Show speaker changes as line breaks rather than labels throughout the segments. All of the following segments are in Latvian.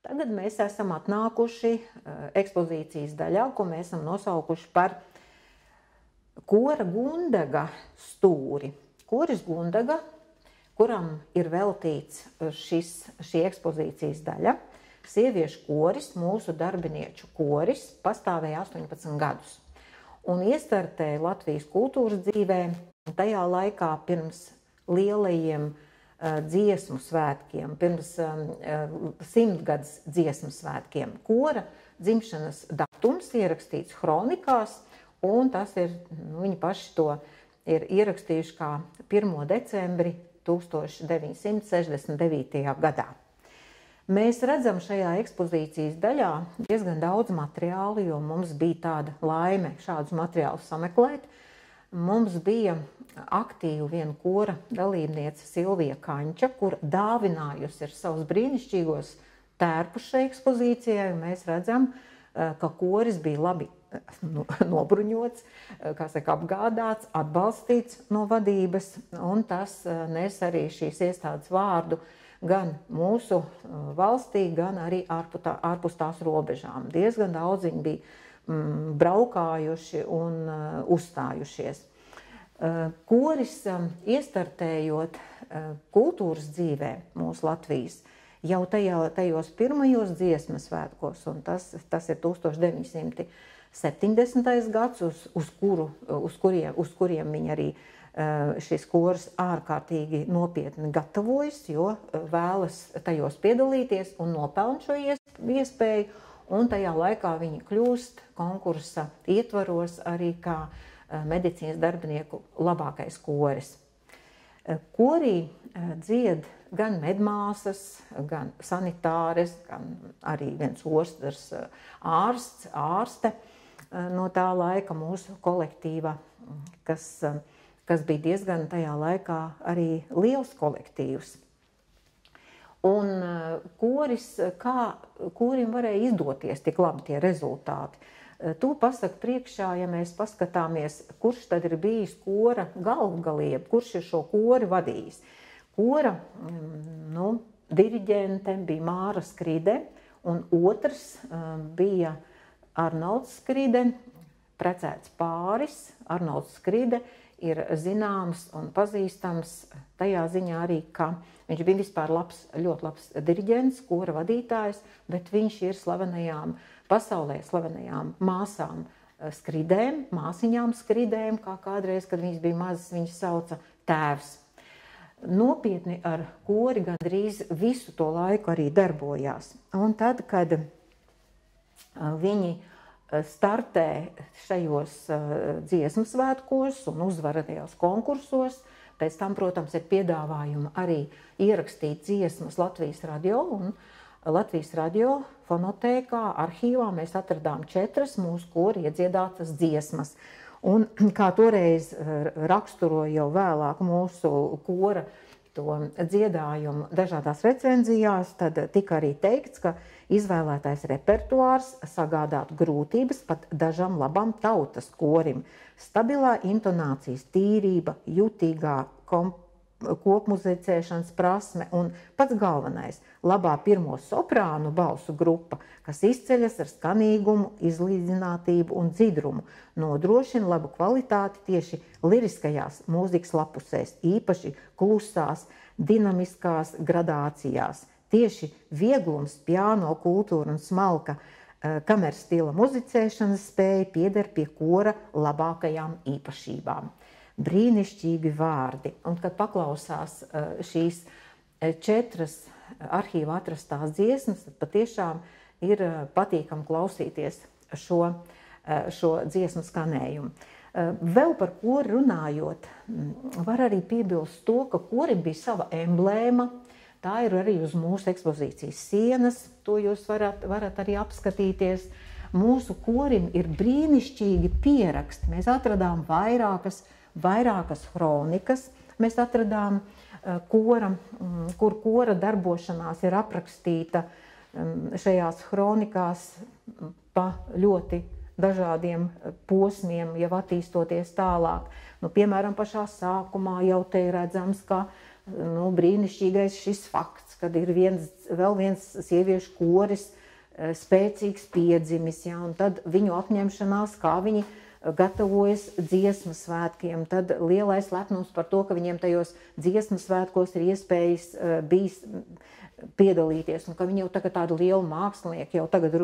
Tagad mēs esam atnākuši ekspozīcijas daļā, ko mēs esam nosaukuši par kora Gundega stūri. Koris Gundega, kuram ir veltīts šī ekspozīcijas daļa, sieviešu koris, mūsu darbinieču koris, pastāvēja 18 gadus un iestartēja Latvijas kultūras dzīvē tajā laikā pirms lielajiem dziesmu svētkiem, pirms 100-gads dziesmu svētkiem. Kora dzimšanas datums ierakstīts hronikās, un tas ir, viņi paši to ir ierakstījuši kā 1. decembri 1969. gadā. Mēs redzam šajā ekspozīcijas daļā diezgan daudz materiālu, jo mums bija tāda laime šādus materiālus sameklēt. Mums bija aktīva viena kora dalībniece Silvija Kaņča, kur dāvinājusi ir savus brīnišķīgos tērpus šai ekspozīcijai. Mēs redzam, ka koris bija labi nobruņots, kā saka, apgādāts, atbalstīts no vadības, un tas nes arī šīs iestādes vārdu gan mūsu valstī, gan arī ārpus tās robežām. Diezgan daudz viņi bija braukājuši un uzstājušies. Koris iestartējot kultūras dzīvē mūsu Latvijas jau tajos pirmajos dziesmas svētkos, un tas ir 1970. gads, uz kuriem viņi arī šis koris ārkārtīgi nopietni gatavojas, jo vēlas tajos piedalīties un nopelna šo iespēju, un tajā laikā viņi kļūst konkursa ietvaros arī kā medicīnas darbinieku labākais koris. Korī dzied gan medmāsas, gan sanitāres, gan arī viens ostars ārste no tā laika mūsu kolektīva, kas bija diezgan tajā laikā arī liels kolektīvs. Un koris, kā korim varēja izdoties tik labi tie rezultāti? To pasaka priekšā, ja mēs paskatāmies, kurš tad ir bijis kora galvgalība, kurš ir šo kori vadījis. Kora diriģente bija Māra Skride, un otrs bija Arnolds Skride, precēts pāris. Arnolds Skride ir zināms un pazīstams tajā ziņā arī, ka viņš bija vispār ļoti labs diriģents, kora vadītājs, bet viņš ir pasaulē slavenajām māsām Skridēm, māsiņām Skridēm, kā kādreiz, kad viņas bija mazas, viņas sauca tēvs. Nopietni ar kori gandrīz visu to laiku arī darbojās. Un tad, kad viņi startē šajos dziesmu svētkos un uzvara tajos konkursos, pēc tam, protams, ir piedāvājumi arī ierakstīt dziesmas Latvijas radio, un Latvijas radio fonotēkā, arhīvā mēs atradām 4 mūsu kora iedziedātas dziesmas. Un kā toreiz raksturoja jau vēlāk mūsu kora to dziedājumu dažādās recenzijās, tad tika arī teikts, ka izvēlētais repertuārs sagādātu grūtības pat dažam labam tautas korim. Stabilā intonācijas tīrība, jutīgā kopmuzicēšanas prasme un pats galvenais – labā pirmo soprānu balsu grupa, kas izceļas ar skanīgumu, izlīdzinātību un dzidrumu, nodrošina labu kvalitāti tieši liriskajās mūzikas lapusēs, īpaši klusās, dinamiskās gradācijās. Tieši vieglums, piano kultūra un smalka kameras stila muzicēšanas spēja pieder pie kora labākajām īpašībām. Brīnišķīgi vārdi. Un, kad paklausās šīs 4 arhīvā atrastās dziesmas, tad patiešām ir patīkami klausīties šo dziesmu skanējumu. Vēl par kori runājot, var arī piebilst to, ka korim bija sava emblēma. Tā ir arī uz mūsu ekspozīcijas sienas, to jūs varat arī apskatīties. Mūsu korim ir brīnišķīgi pieraksti. Mēs atradām vairākas hronikas. Mēs atradām kur kora darbošanās ir aprakstīta šajās hronikās pa ļoti dažādiem posmiem, jau attīstoties tālāk. Piemēram, pašā sākumā jau te ir redzams, ka brīnišķīgais šis fakts, kad ir vēl viens sieviešu koris, spēcīgs piedzimis, ja, un tad viņu apņemšanās, kā viņi gatavojas dziesmu svētkiem, tad lielais lepnums par to, ka viņiem tajos dziesmu svētkos ir iespējas bijis piedalīties, un ka viņi jau tagad tādu lielu mākslinieku jau tagad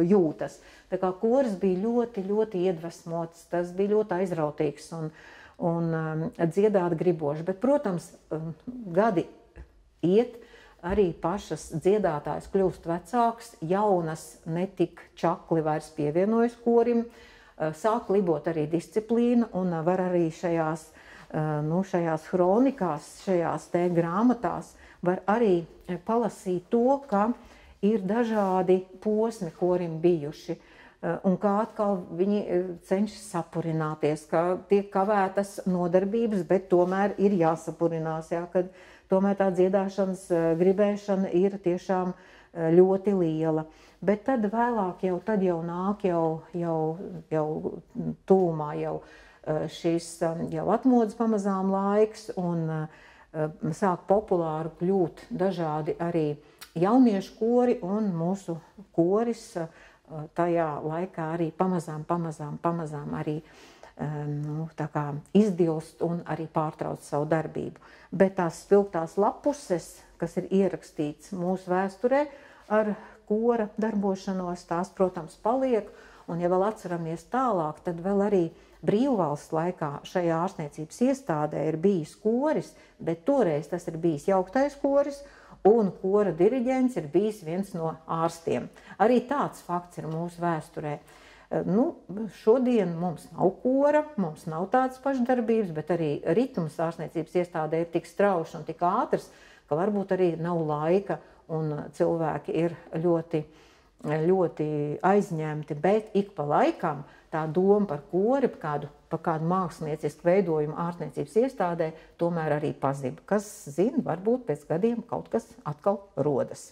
jūtas. Tā kā koris bija ļoti, ļoti iedvesmots, tas bija ļoti aizrautīgs un dziedāt griboši. Bet, protams, gadi iet, arī pašas dziedātājs kļūst vecāks, jaunas netik čakli vairs pievienojas korim, sāk libot arī disciplīna un var arī šajās hronikās, šajās te grāmatās var arī palasīt to, ka ir dažādi posmi korim bijuši un kā atkal viņi cenšas sapurināties, ka tiek kavētas nodarbības, bet tomēr ir jāsapurinās, jā, kad tomēr tā dziedāšanas gribēšana ir tiešām ļoti liela. Bet tad vēlāk jau nāk jau tūmā šis jau atmodas pamazām laiks un sāk populāri kļūt dažādi arī jauniešu kori un mūsu koris tajā laikā arī pamazām arī tā kā izdilst un arī pārtrauc savu darbību. Bet tās spilgtās lapuses, kas ir ierakstīts mūsu vēsturē ar kora darbošanos, tās, protams, paliek. Un, ja vēl atceramies tālāk, tad vēl arī brīvvalsts laikā šajā ārstniecības iestādē ir bijis koris, bet toreiz tas ir bijis jauktais koris, un kora diriģents ir bijis viens no ārstiem. Arī tāds fakts ir mūsu vēsturē. Šodien mums nav kora, mums nav tādas pašdarbības, bet arī ritms ārstniecības iestādē ir tik straušs un tik ātrs, ka varbūt arī nav laika un cilvēki ir ļoti aizņemti, bet ik pa laikam tā doma par kori, par kādu māksliniecisku veidojumu ārstniecības iestādē tomēr arī pazib. Kas zina, varbūt pēc gadiem kaut kas atkal rodas.